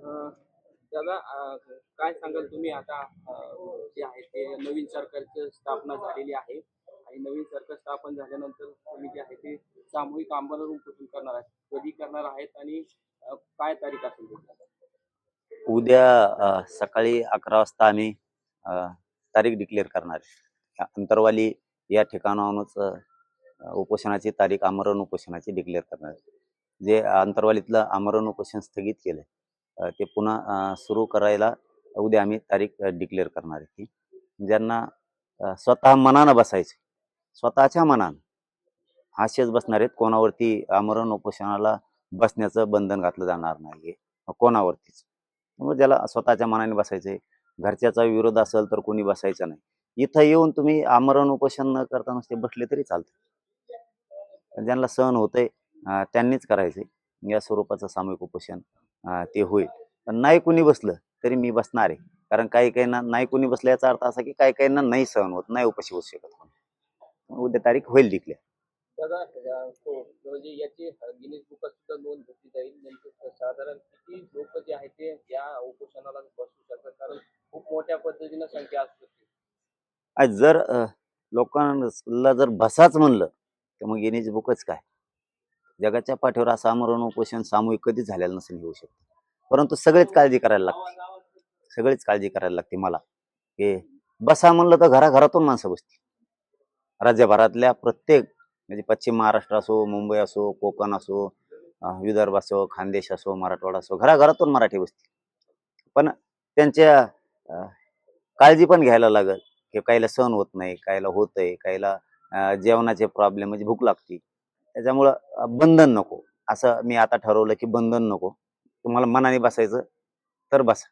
दादा, काय सांगाल तुम्ही आता? जे आहे ते नवीन सरकारची स्थापना झालेली आहे आणि नवीन सरकार स्थापन झाल्यानंतर तुम्ही जे आहे ते सामूहिक आंदोलन उपोषण करणार आहेत. कधी करणार आहेत आणि काय तारीख असेल त्याची? उद्या सकाळी 11 वाजता आम्ही अ, तारीख डिक्लेअर करणार आहे. अंतरवाली या ठिकाणाहूनच उपोषणाची तारीख आमरण उपोषणाची डिक्लेअर करणार आहे. जे अंतरवालीतलं आमरण उपोषण स्थगित केलं ते पुन्हा सुरू करायला उद्या आम्ही तारीख डिक्लेअर करणार आहे. की ज्यांना स्वतः मनानं बसायचं, स्वतःच्या मनानं असेच बसणार आहेत. कोणावरती आमरण उपोषणाला बसण्याचं बंधन घातलं जाणार नाही कोणावरतीच. मग ज्याला स्वतःच्या मनाने बसायचंय, घरच्याचा विरोध असेल तर कोणी बसायचं नाही. इथं येऊन तुम्ही आमरण उपोषण न करता नुसते बसले तरी चालतं. ज्यांना सहन होतंय त्यांनीच करायचंय. या स्वरूपाचं सामूहिक उपोषण ते होईल. पण नाही कुणी बसलं तरी मी बसणार आहे. कारण काही काहींना नाही कुणी बसलं याचा अर्थ असा की काही काहींना नाही सहन होत, नाही उपाशी बसू शकत. उद्या तारीख होईल डिक्लेअर. दादा, म्हणजे याची गिनीज बुकात सुद्धा नोंद घेतली जाईल. नेमकं साधारण किती लोक जे आहेत ते या उपोषणाला बसू शकतात? कारण खूप मोठ्या पद्धतीनं संख्या असू शकते. आज जर लोकांना जर बसाच म्हणलं तर मग गिनीज बुकच काय. जगाच्या पाठीवर असं आमरण उपोषण सामूहिक कधीच झालेलं नसेल, होऊ शकतं. परंतु सगळेच काळजी करायला लागते. सगळीच काळजी करायला लागते मला. की बसा म्हणलं तर घराघरातून माणसं बसतील. राज्यभरातल्या प्रत्येक म्हणजे पश्चिम महाराष्ट्र असो, मुंबई असो, कोकण असो, विदर्भ असो, खानदेश असो, मराठवाडा असो, घराघरातून मराठी बसतील. पण त्यांच्या काळजी पण घ्यायला लागल की काहीला सहन होत नाही, काहीला होतंय, काहीला जेवणाचे प्रॉब्लेम म्हणजे भूक लागते. त्याच्यामुळं बंधन नको. असं मी आता ठरवलं की बंधन नको. तुम्हाला मनाने बसायचं तर बसा.